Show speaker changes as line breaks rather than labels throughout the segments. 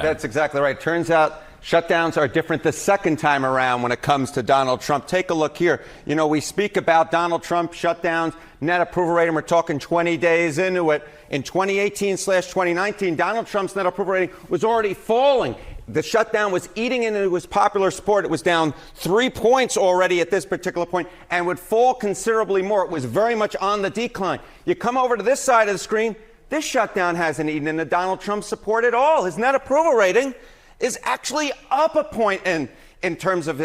That's exactly right. Turns out shutdowns are different the second time around when it comes to Donald Trump. Take a look here. You know, we speak about Donald Trump shutdowns, net approval rating. We're talking 20 days into it. In 2018/2019, Donald Trump's net approval rating was already falling. The shutdown was eating into his popular support. It was down 3 points already at this particular point and would fall considerably more. It was very much on the decline. You come over to this side of the screen. This shutdown hasn't eaten into Donald Trump's support at all. His net approval rating is actually up a point in terms of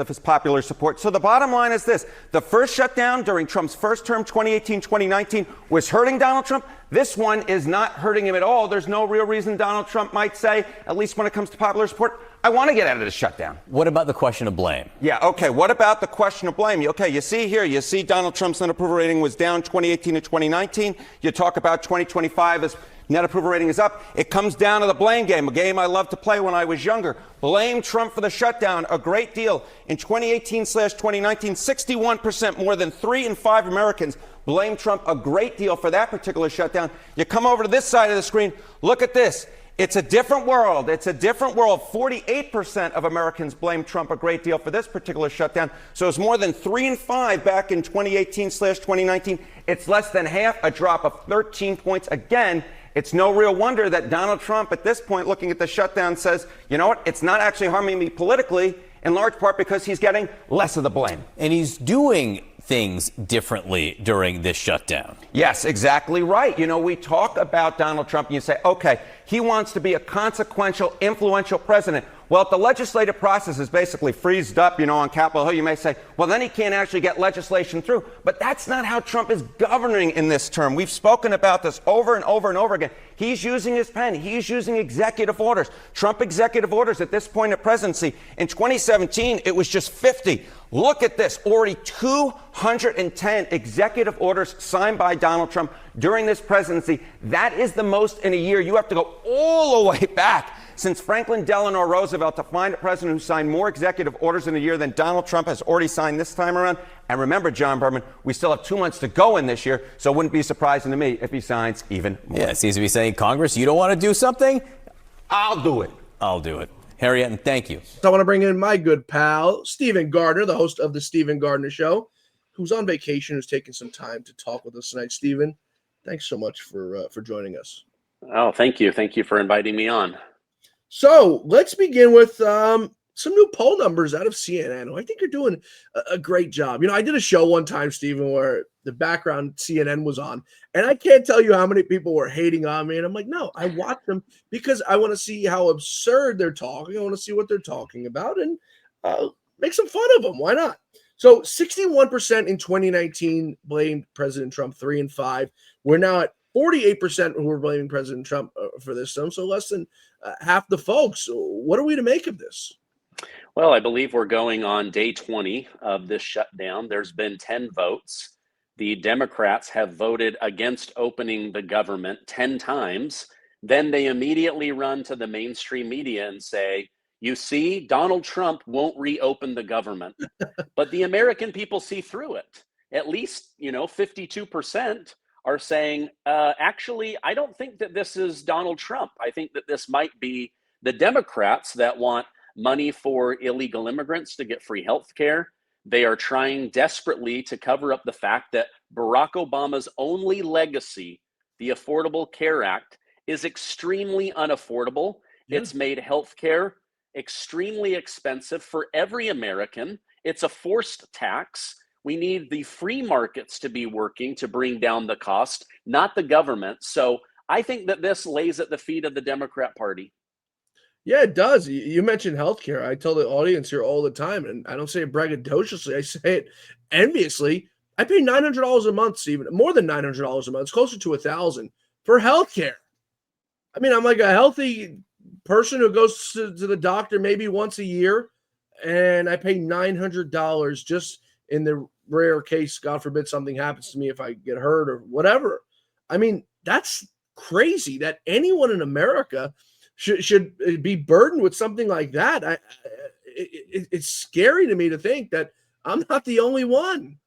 his popular support. So the bottom line is this. The first shutdown during Trump's first term, 2018-2019, was hurting Donald Trump. This one is not hurting him at all. There's no real reason Donald Trump might say, at least when it comes to popular support, I want to get out of this shutdown.
What about the question of blame?
Yeah, okay. What about the question of blame? Okay, you see here, you see Donald Trump's net approval rating was down 2018 to 2019. You talk about 2025 as net approval rating is up. It comes down to the blame game, a game I loved to play when I was younger. Blame Trump for the shutdown a great deal. In 2018/2019, 61%, more than 3 in 5 Americans blame Trump a great deal for that particular shutdown. You come over to this side of the screen, look at this. It's a different world. It's a different world. 48% of Americans blame Trump a great deal for this particular shutdown. So it's more than 3 in 5 back in 2018/2019. It's less than half, a drop of 13 points. Again, it's no real wonder that Donald Trump at this point, looking at the shutdown, says, you know what, it's not actually harming me politically, in large part because he's getting less of the blame.
And he's doing things differently during this shutdown.
Yes, exactly right. You know, we talk about Donald Trump and you say, okay, he wants to be a consequential, influential president. Well, if the legislative process is basically freezed up, you know, on Capitol Hill, you may say, well, then he can't actually get legislation through. But that's not how Trump is governing in this term. We've spoken about this over and over and over again. He's using his pen. He's using executive orders. Trump executive orders at this point of presidency. In 2017, it was just 50. Look at this. Already 210 executive orders signed by Donald Trump during this presidency. That is the most in a year. You have to go all the way back since Franklin Delano Roosevelt to find a president who signed more executive orders in a year than Donald Trump has already signed this time around. And remember, John Berman, we still have 2 months to go in this year, so it wouldn't be surprising to me if he signs even more.
Yeah, it seems to be saying, Congress, you don't want to do something?
I'll do it.
I'll do it. Harriet, thank you.
So I want to bring in my good pal, Stephen Gardner, the host of the Stephen Gardner Show, who's on vacation, who's taking some time to talk with us tonight. Stephen, thanks so much for joining us.
Oh, thank you. Thank you for inviting me on.
So let's begin with some new poll numbers out of CNN. I think you're doing a great job. You know, I did a show one time, Stephen, where the background CNN was on, and I can't tell you how many people were hating on me. And I'm like, no, I watch them because I want to see how absurd they're talking. I want to see what they're talking about and make some fun of them. Why not? So 61% in 2019 blamed President Trump, 3 in 5. We're now at 48% who are blaming President Trump for this. So less than half the folks. What are we to make of this?
Well, I believe we're going on day 20 of this shutdown. There's been 10 votes. The Democrats have voted against opening the government 10 times. Then they immediately run to the mainstream media and say, you see, Donald Trump won't reopen the government. But the American people see through it. At least, 52% are saying, actually, I don't think that this is Donald Trump. I think that this might be the Democrats that want money for illegal immigrants to get free health care. They are trying desperately to cover up the fact that Barack Obama's only legacy, the Affordable Care Act, is extremely unaffordable. Yeah. It's made health care extremely expensive for every American. It's a forced tax. We need the free markets to be working to bring down the cost, not the government. So I think that this lays at the feet of the Democrat Party.
Yeah, it does. You mentioned healthcare. I tell the audience here all the time, and I don't say it braggadociously. I say it enviously. I pay $900 a month, Stephen, more than $900 a month. It's closer to $1,000 for healthcare. I mean, I'm like a healthy person who goes to the doctor maybe once a year, and I pay $900 just in the rare case, God forbid, something happens to me if I get hurt or whatever. I mean, that's crazy that anyone in America should be burdened with something like that. It's scary to me to think that I'm not the only one.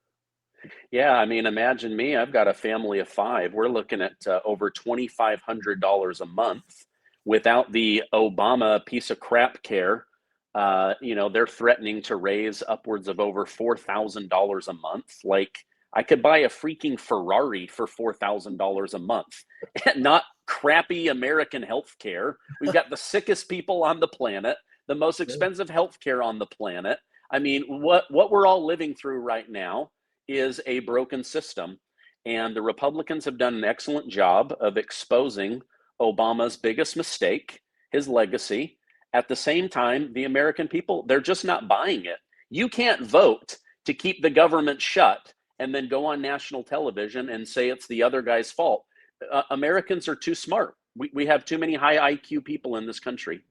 Yeah, I mean, imagine me. I've got a family of 5. We're looking at over $2,500 a month. without the Obama piece of crap care. They're threatening to raise upwards of over $4,000 a month. Like, I could buy a freaking Ferrari for $4,000 a month, not crappy American health care. We've got the sickest people on the planet, the most expensive health care on the planet. I mean, what we're all living through right now is a broken system. And the Republicans have done an excellent job of exposing Obama's biggest mistake, his legacy. At the same time, the American people, they're just not buying it. You can't vote to keep the government shut and then go on national television and say it's the other guy's fault. Americans are too smart. We have too many high IQ people in this country.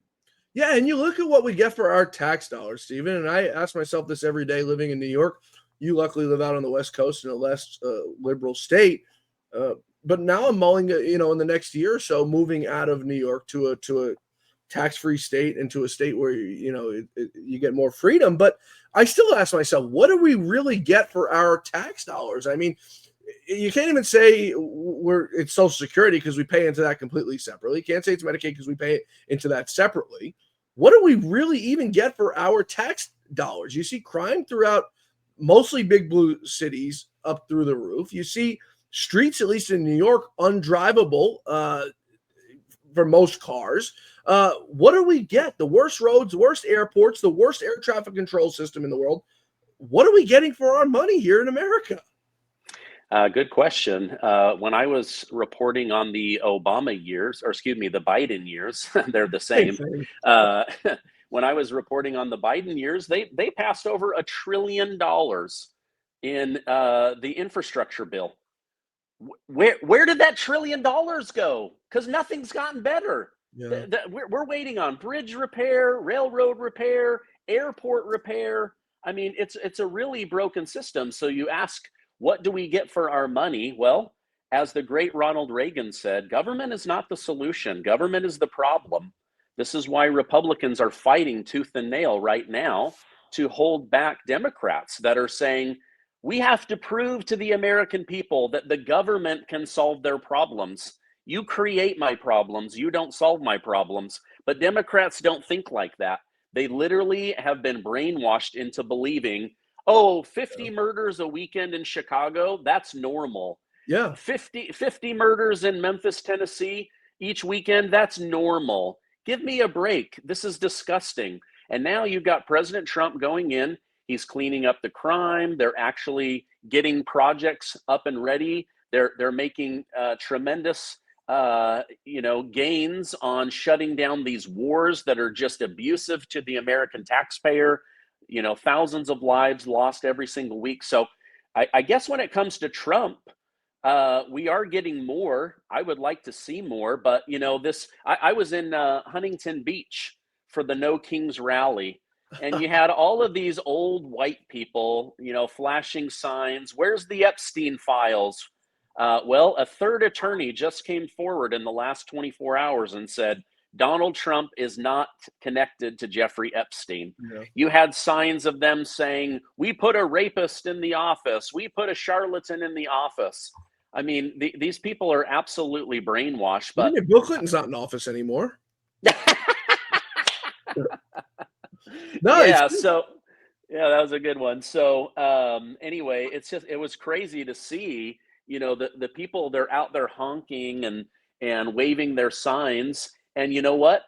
Yeah, and you look at what we get for our tax dollars, Stephen, and I ask myself this every day living in New York. You luckily live out on the West Coast in a less liberal state. But now I'm mulling, in the next year or so, moving out of New York to a tax-free state and to a state where, you get more freedom. But I still ask myself, what do we really get for our tax dollars? I mean, you can't even say it's Social Security because we pay into that completely separately. You can't say it's Medicaid because we pay into that separately. What do we really even get for our tax dollars? You see crime throughout mostly big blue cities up through the roof. You see streets, at least in New York, undrivable for most cars. What do we get? The worst roads, worst airports, the worst air traffic control system in the world. What are we getting for our money here in America?
Good question. When I was reporting on the Obama years, or excuse me, the Biden years, they're the same. When I was reporting on the Biden years, they passed over $1 trillion in the infrastructure bill. Where did that $1 trillion go? Because nothing's gotten better.
Yeah.
We're waiting on bridge repair, railroad repair, airport repair. I mean, it's a really broken system. So you ask, what do we get for our money? Well, as the great Ronald Reagan said, government is not the solution. Government is the problem. This is why Republicans are fighting tooth and nail right now to hold back Democrats that are saying, we have to prove to the American people that the government can solve their problems. You create my problems. You don't solve my problems. But Democrats don't think like that. They literally have been brainwashed into believing, 50 murders a weekend in Chicago, that's normal.
Yeah.
50 murders in Memphis, Tennessee each weekend, that's normal. Give me a break. This is disgusting. And now you've got President Trump going in. He's cleaning up the crime. They're actually getting projects up and ready. They're making tremendous gains on shutting down these wars that are just abusive to the American taxpayer. Thousands of lives lost every single week. So I guess when it comes to Trump, we are getting more. I would like to see more, but I was in Huntington Beach for the No Kings rally, and you had all of these old white people, flashing signs. Where's the Epstein files? Well, a third attorney just came forward in the last 24 hours and said, Donald Trump is not connected to Jeffrey Epstein. Yeah. You had signs of them saying, we put a rapist in the office. We put a charlatan in the office. I mean, these people are absolutely brainwashed. But
Bill Clinton's not in office anymore.
No, yeah. So, yeah, that was a good one. So, anyway, it was crazy to see, the people, they're out there honking and waving their signs. And you know what?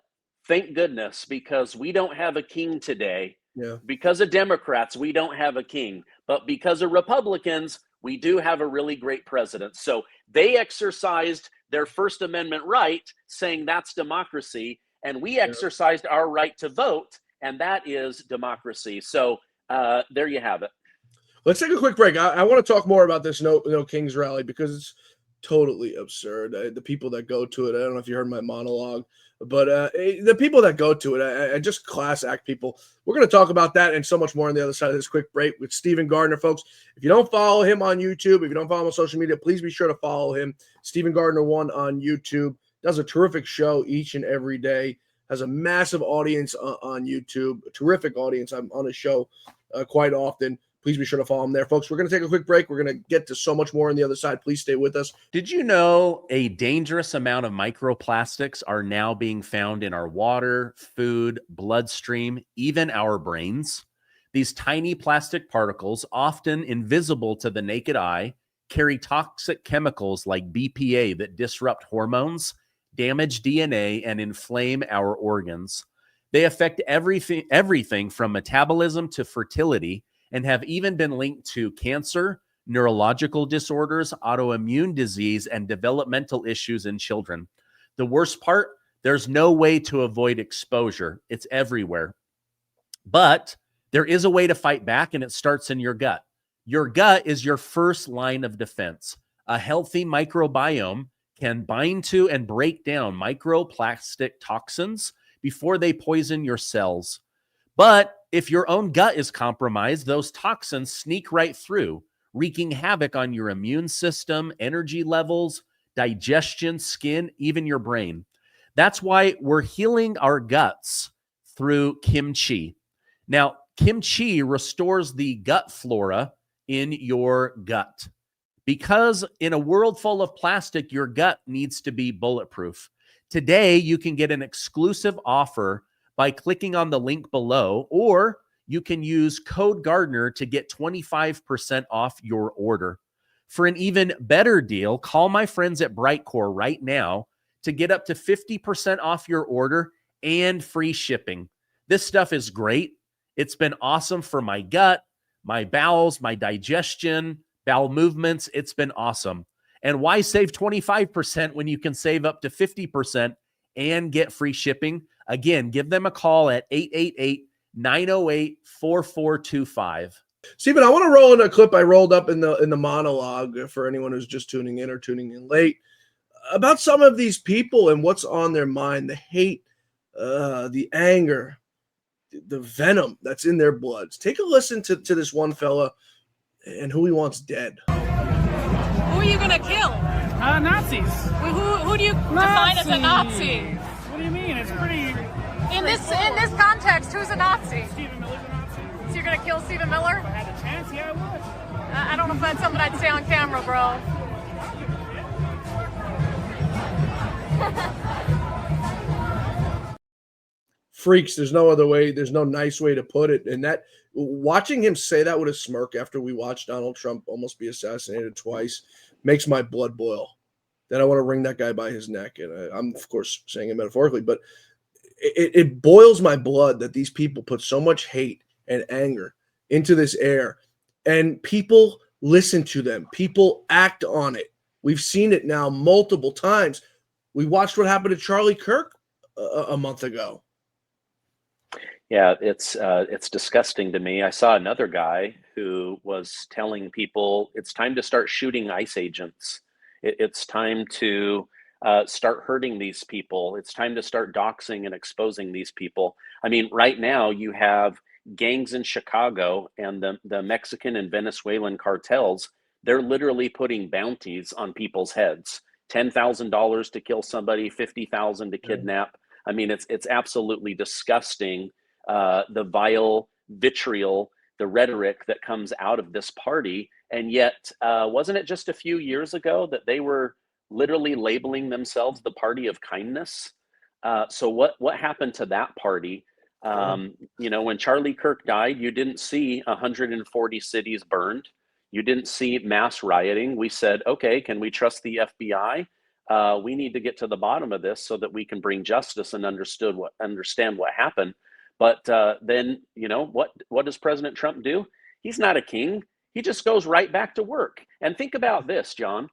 Thank goodness, because we don't have a king today.
Yeah.
Because of Democrats, we don't have a king. But because of Republicans, we do have a really great president. So they exercised their First Amendment right, saying that's democracy. And we exercised our right to vote, and that is democracy. So there you have it.
Let's take a quick break. I want to talk more about this No Kings rally because it's totally absurd. The people that go to it, I don't know if you heard my monologue, but the people that go to it, I just class act people. We're going to talk about that and so much more on the other side of this quick break with Stephen Gardner, folks. If you don't follow him on YouTube, if you don't follow him on social media, please be sure to follow him. Stephen Gardner 1 on YouTube. Does a terrific show each and every day. Has a massive audience on YouTube, a terrific audience. I'm on his show quite often. Please be sure to follow him there, folks. We're going to take a quick break. We're going to get to so much more on the other side. Please stay with us.
Did you know a dangerous amount of microplastics are now being found in our water, food, bloodstream, even our brains? These tiny plastic particles, often invisible to the naked eye, carry toxic chemicals like BPA that disrupt hormones, damage DNA, and inflame our organs. They affect everything from metabolism to fertility, and have even been linked to cancer, neurological disorders, autoimmune disease, and developmental issues in children. The worst part, there's no way to avoid exposure. It's everywhere. But there is a way to fight back, and it starts in your gut. Your gut is your first line of defense. A healthy microbiome can bind to and break down microplastic toxins before they poison your cells. But if your own gut is compromised, those toxins sneak right through, wreaking havoc on your immune system, energy levels, digestion, skin, even your brain. That's why we're healing our guts through kimchi. Now, kimchi restores the gut flora in your gut. Because in a world full of plastic, your gut needs to be bulletproof. Today, you can get an exclusive offer by clicking on the link below, or you can use code Gardner to get 25% off your order. For an even better deal, call my friends at Brightcore right now to get up to 50% off your order and free shipping. This stuff is great. It's been awesome for my gut, my bowels, my digestion, bowel movements. It's been awesome. And why save 25% when you can save up to 50% and get free shipping? Again, give them a call at 888-908-4425.
Stephen, I want to roll in a clip I rolled up in the monologue for anyone who's just tuning in or tuning in late about some of these people and what's on their mind, the hate, the anger, the venom that's in their bloods. Take a listen to this one fella and who he wants dead.
Who are you going to kill?
Nazis.
Who do you define as a Nazi?
What do you mean? It's pretty.
In this context, who's a Nazi?
Stephen Miller's a Nazi.
So you're going to kill Stephen Miller?
If I had the chance, yeah, I would.
I don't know if that's something I'd say on camera, bro.
Freaks, there's no other way, there's no nice way to put it. And that, watching him say that with a smirk after we watched Donald Trump almost be assassinated twice makes my blood boil. Then I want to wring that guy by his neck. And I'm, of course, saying it metaphorically, but it boils my blood that these people put so much hate and anger into this air, and people listen to them. People act on it. We've seen it now multiple times. We watched what happened to Charlie Kirk a month ago.
Yeah, it's disgusting to me. I saw another guy who was telling people it's time to start shooting ICE agents. It's time to start hurting these people. It's time to start doxing and exposing these people. I mean, right now you have gangs in Chicago and the Mexican and Venezuelan cartels. They're literally putting bounties on people's heads. $10,000 to kill somebody, $50,000 to kidnap. I mean, it's absolutely disgusting. The vile vitriol, the rhetoric that comes out of this party. And yet, wasn't it just a few years ago that they were literally labeling themselves the party of kindness? So what happened to that party? When Charlie Kirk died, you didn't see 140 cities burned. You didn't see mass rioting. We said, okay, can we trust the FBI? We need to get to the bottom of this so that we can bring justice and understand what happened. But then, what does President Trump do? He's not a king. He just goes right back to work. And think about this, John.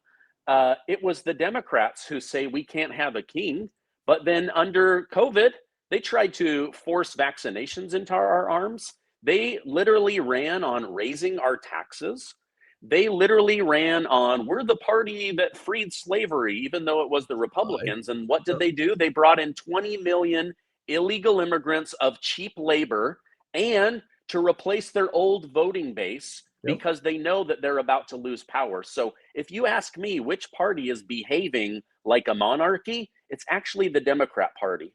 It was the Democrats who say we can't have a king. But then under COVID, they tried to force vaccinations into our arms. They literally ran on raising our taxes. They literally ran on, we're the party that freed slavery, even though it was the Republicans. And what did they do? They brought in 20 million illegal immigrants of cheap labor and to replace their old voting base because they know that they're about to lose power. So if you ask me which party is behaving like a monarchy, it's actually the Democrat Party.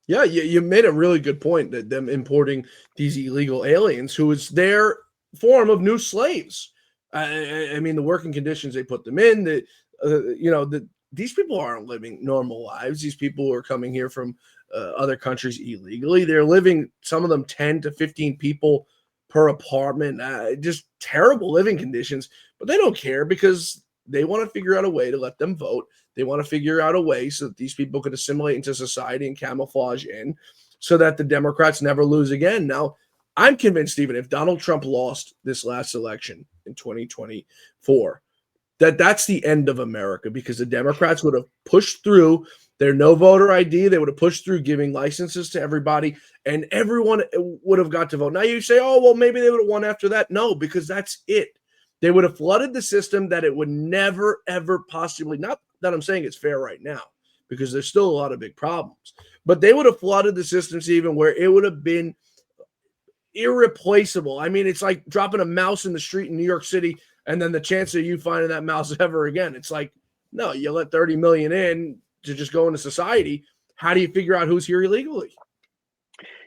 Yeah, you made a really good point that them importing these illegal aliens who is there form of new slaves. I mean, the working conditions they put them in, these people aren't living normal lives. These people are coming here from other countries illegally. They're living, some of them 10 to 15 people per apartment, just terrible living conditions, but they don't care because they want to figure out a way to let them vote. They want to figure out a way so that these people could assimilate into society and camouflage in so that the Democrats never lose again. Now, I'm convinced, even if Donald Trump lost this last election in 2024, that's the end of America, because the Democrats would have pushed through their no voter ID. They would have pushed through giving licenses to everybody, and everyone would have got to vote. Now you say, oh, well, maybe they would have won after that. No, because that's it. They would have flooded the system that it would never, ever possibly, not that I'm saying it's fair right now, because there's still a lot of big problems, but they would have flooded the systems even where it would have been irreplaceable. I mean, it's like dropping a mouse in the street in New York City and then the chance of you finding that mouse ever again. It's like, no, you let 30 million in to just go into society. How do you figure out who's here illegally?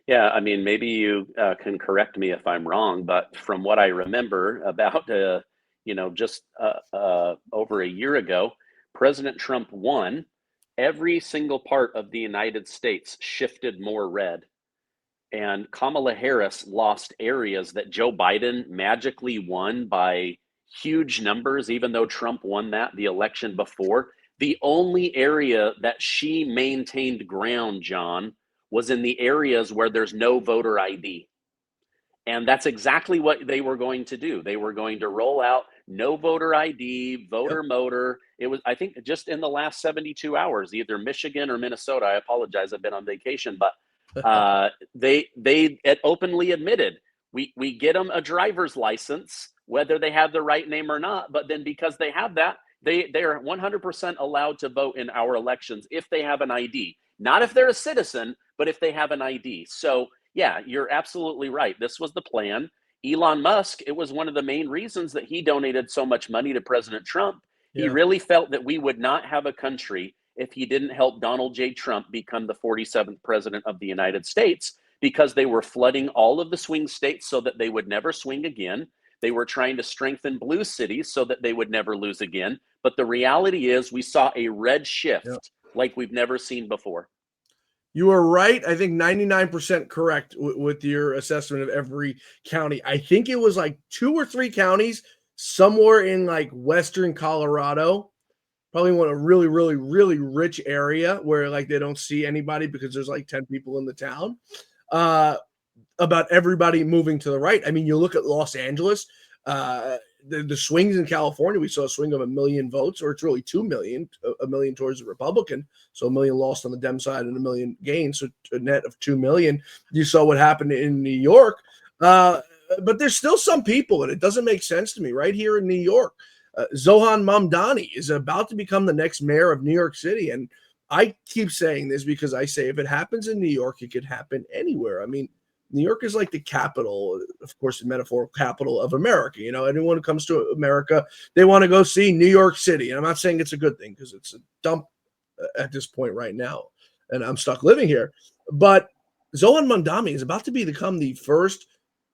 Yeah, I mean, maybe you can correct me if I'm wrong, but from what I remember about, just over a year ago, President Trump won. Every single part of the United States shifted more red. And Kamala Harris lost areas that Joe Biden magically won by huge numbers, even though Trump won the election before. The only area that she maintained ground, John, was in the areas where there's no voter ID. And that's exactly what they were going to do. They were going to roll out no voter ID, voter motor. It was, I think, just in the last 72 hours, either Michigan or Minnesota. I apologize, I've been on vacation, but they openly admitted we get them a driver's license, whether they have the right name or not. But then because they have that, they are 100% allowed to vote in our elections if they have an ID. Not if they're a citizen, but if they have an ID. So yeah, you're absolutely right. This was the plan. Elon Musk, it was one of the main reasons that he donated so much money to President Trump. Yeah. He really felt that we would not have a country if he didn't help Donald J. Trump become the 47th president of the United States, because they were flooding all of the swing states so that they would never swing again. They were trying to strengthen blue cities so that they would never lose again. But the reality is we saw a red shift like we've never seen before.
You are right. I think 99% correct with your assessment of every county. I think it was like 2 or 3 counties somewhere in like Western Colorado, probably a really, really, really rich area where like they don't see anybody because there's like 10 people in the town, about everybody moving to the right. I mean, you look at Los Angeles, the swings in California, we saw a swing of 1 million votes, or it's really 2 million, a million towards the Republican. So 1 million lost on the Dem side and 1 million gained. So a net of 2 million. You saw what happened in New York. But there's still some people, and it doesn't make sense to me right here in New York. Zohan Mamdani is about to become the next mayor of New York City. And I keep saying this because I say if it happens in New York, it could happen anywhere. I mean, New York is like the capital, of course, the metaphorical capital of America. You know, anyone who comes to America, they want to go see New York City. And I'm not saying it's a good thing because it's a dump at this point right now. And I'm stuck living here. But Zohan Mamdani is about to become the first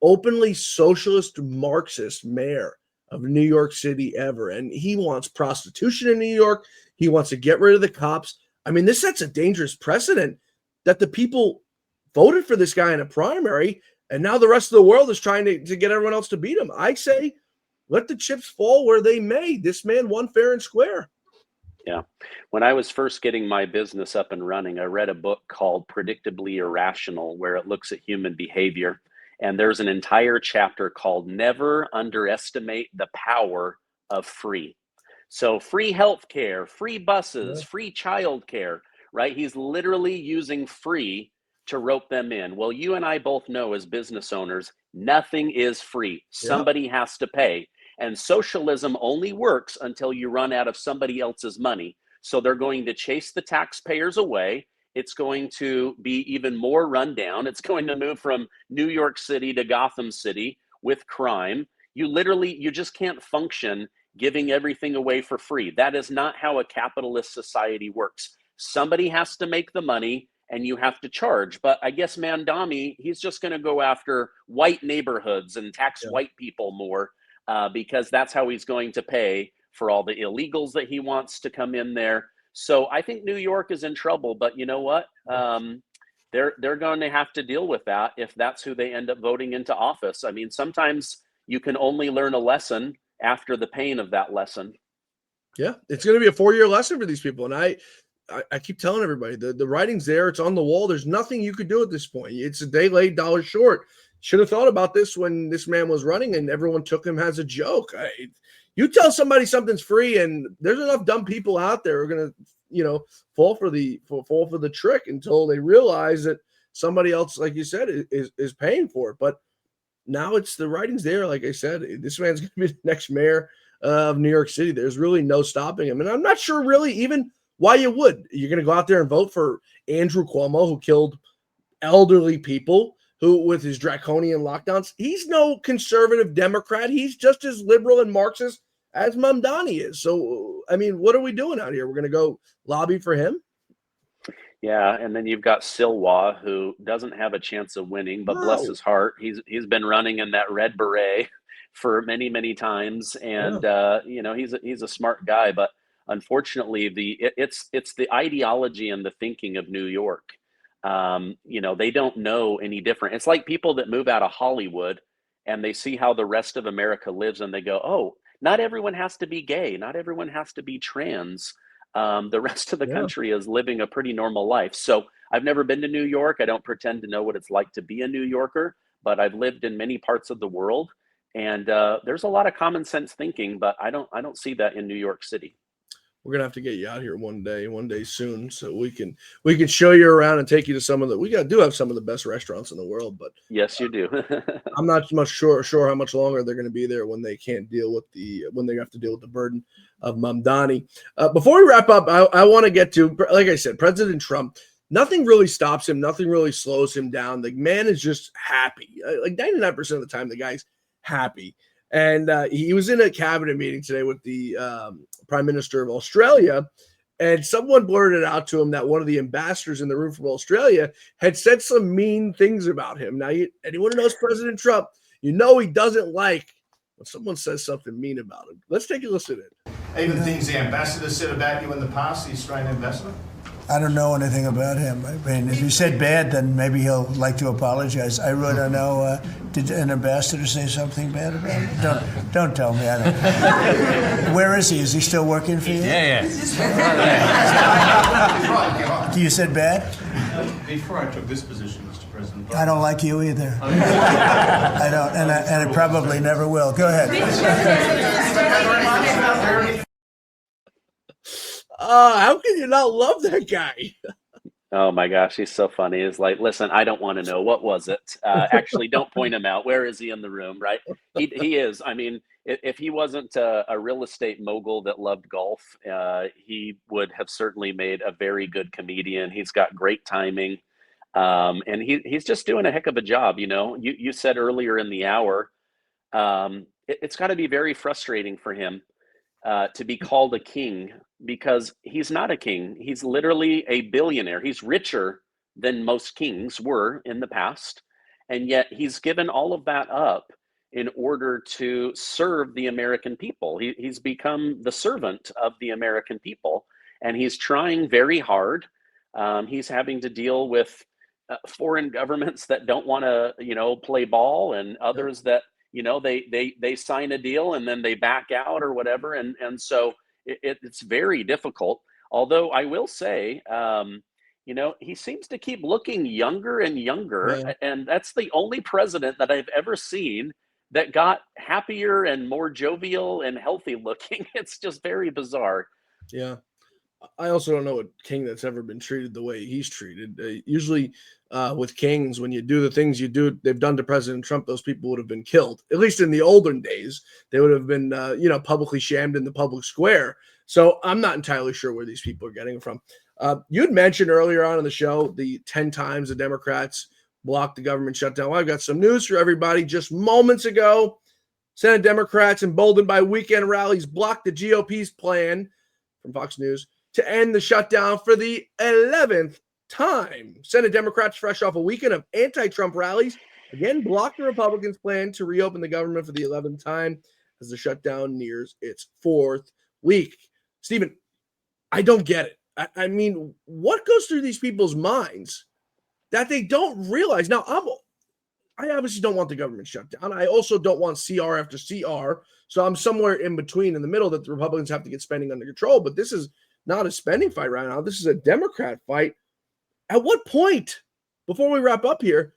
openly socialist Marxist mayor of New York City ever. And he wants prostitution in New York. He wants to get rid of the cops. I mean, this sets a dangerous precedent that the people voted for this guy in a primary, and now the rest of the world is trying to get everyone else to beat him. I say, let the chips fall where they may. This man won fair and square.
Yeah. When I was first getting my business up and running, I read a book called Predictably Irrational, where it looks at human behavior. And there's an entire chapter called Never Underestimate the Power of Free. So free healthcare, free buses, free childcare, right? He's literally using free to rope them in. Well, you and I both know as business owners, nothing is free. Somebody has to pay. And socialism only works until you run out of somebody else's money. So they're going to chase the taxpayers away. It's going to be even more rundown. It's going to move from New York City to Gotham City with crime. You just can't function giving everything away for free. That is not how a capitalist society works. Somebody has to make the money, and you have to charge. But I guess Mandami, he's just going to go after white neighborhoods and tax white people more because that's how he's going to pay for all the illegals that he wants to come in there. So I think New York is in trouble. But you know what? They're going to have to deal with that if that's who they end up voting into office. I mean, sometimes you can only learn a lesson after the pain of that lesson.
Yeah, it's going to be a 4-year lesson for these people. And I keep telling everybody, the writing's there. It's on the wall. There's nothing you could do at this point. It's a day late, dollar short. Should have thought about this when this man was running and everyone took him as a joke. You tell somebody something's free, and there's enough dumb people out there who are going to, fall for the trick until they realize that somebody else, like you said, is paying for it. But now it's the writing's there. Like I said, this man's going to be the next mayor of New York City. There's really no stopping him. And I'm not sure really even why you would. You're going to go out there and vote for Andrew Cuomo, who killed elderly people, who with his draconian lockdowns, he's no conservative Democrat. He's just as liberal and Marxist as Mamdani is. So, I mean, what are we doing out here? We're going to go lobby for him?
Yeah, and then you've got Silwa, who doesn't have a chance of winning, but bless his heart, he's been running in that red beret for many, many times, and he's a smart guy. But unfortunately, it's the ideology and the thinking of New York. They don't know any different. It's like people that move out of Hollywood and they see how the rest of America lives, and they go, "Oh, not everyone has to be gay. Not everyone has to be trans." The rest of the country is living a pretty normal life. So I've never been to New York. I don't pretend to know what it's like to be a New Yorker, but I've lived in many parts of the world, and there's a lot of common sense thinking, but I don't see that in New York City.
We're gonna have to get you out here one day soon, so we can show you around and take you to some of the. We do have some of the best restaurants in the world, but
yes, you do.
I'm not much sure how much longer they're going to be there when they can't deal with when they have to deal with the burden of Mamdani. Before we wrap up, I want to get to, like I said, President Trump. Nothing really stops him. Nothing really slows him down. The man is just happy. Like 99% of the time, the guy's happy. And he was in a cabinet meeting today with the Prime Minister of Australia, and someone blurted out to him that one of the ambassadors in the room from Australia had said some mean things about him. Now, anyone who knows President Trump, he doesn't like when someone says something mean about him. Let's take a listen to it.
Even things the ambassador said about you in the past, the Australian ambassador?
I don't know anything about him. I mean, if he said bad, then maybe he'll like to apologize. I really don't know. Did an ambassador say something bad about him? Don't tell me. I don't. Where is he? Is he still working for you?
Yeah.
You said bad?
Before I took this position, Mr. President.
I don't like you either. I don't, and I probably never will. Go ahead.
How can you not love that guy?
Oh my gosh, he's so funny. He's like, listen, I don't want to know. What was it? Actually, don't point him out. Where is he in the room, right? He is. I mean, if he wasn't a real estate mogul that loved golf, he would have certainly made a very good comedian. He's got great timing. And he's just doing a heck of a job. You said earlier in the hour, it's got to be very frustrating for him to be called a king, because he's not a king. He's literally a billionaire. He's richer than most kings were in the past. And yet he's given all of that up in order to serve the American people. He's become the servant of the American people, and he's trying very hard. He's having to deal with foreign governments that don't want to, play ball, and others that, they sign a deal and then they back out or whatever. And so it's very difficult. Although I will say, he seems to keep looking younger and younger. Yeah. And that's the only president that I've ever seen that got happier and more jovial and healthy looking. It's just very bizarre.
Yeah. I also don't know a king that's ever been treated the way he's treated. Usually with kings, when you do the things they've done to President Trump, those people would have been killed. At least in the olden days, they would have been, publicly shamed in the public square. So I'm not entirely sure where these people are getting it from. You'd mentioned earlier on in the show the 10 times the Democrats blocked the government shutdown. Well, I've got some news for everybody. Just moments ago, Senate Democrats, emboldened by weekend rallies, blocked the GOP's plan from Fox News to end the shutdown for the 11th time. Senate Democrats, fresh off a weekend of anti-Trump rallies, again blocked the Republicans' plan to reopen the government for the 11th time as the shutdown nears its 4th week. Stephen, I don't get it. I mean, what goes through these people's minds that they don't realize? Now, I obviously don't want the government shut down. I also don't want CR after CR. So I'm somewhere in between, in the middle, that the Republicans have to get spending under control. But this is not a spending fight right now. This is a Democrat fight. At what point, before we wrap up here,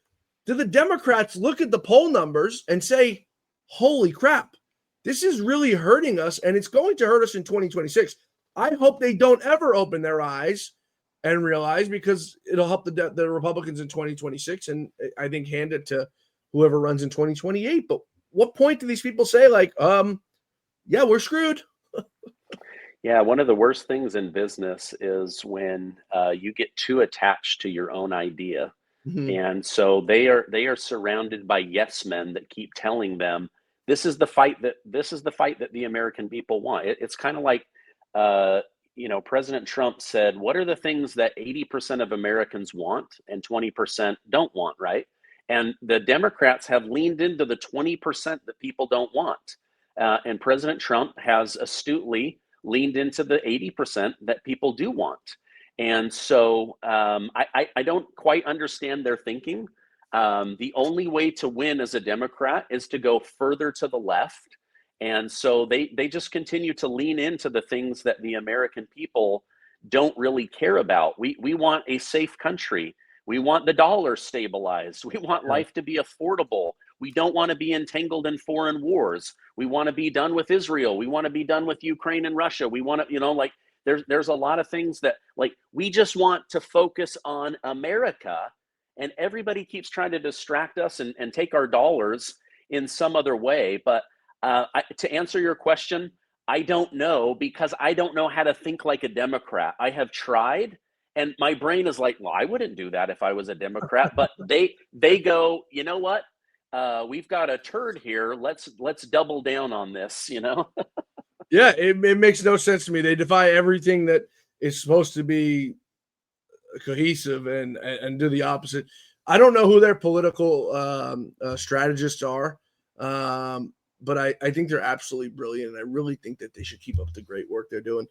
do the Democrats look at the poll numbers and say, holy crap, this is really hurting us, and it's going to hurt us in 2026? I hope they don't ever open their eyes and realize, because it'll help the Republicans in 2026, and I think hand it to whoever runs in 2028. But what point do these people say, like, yeah, we're screwed?
Yeah, one of the worst things in business is when you get too attached to your own idea.
Mm-hmm.
And so they are surrounded by yes men that keep telling them this is the fight that the American people want. It's kind of like President Trump said, what are the things that 80% of Americans want and 20% don't want, right? And the Democrats have leaned into the 20% that people don't want. And President Trump has astutely leaned into the 80% that people do want. And so I don't quite understand their thinking. The only way to win as a Democrat is to go further to the left. And so they just continue to lean into the things that the American people don't really care about. We want a safe country. We want the dollar stabilized. We want life to be affordable. We don't want to be entangled in foreign wars. We want to be done with Israel. We want to be done with Ukraine and Russia. We want to, there's a lot of things that, we just want to focus on America, and everybody keeps trying to distract us and take our dollars in some other way. But to answer your question, I don't know, because I don't know how to think like a Democrat. I have tried, and my brain is like, well, I wouldn't do that if I was a Democrat. But they go, you know what? We've got a turd here. Let's double down on this,
Yeah, it makes no sense to me. They defy everything that is supposed to be cohesive and do the opposite. I don't know who their political strategists are, but I think they're absolutely brilliant. And I really think that they should keep up the great work they're doing.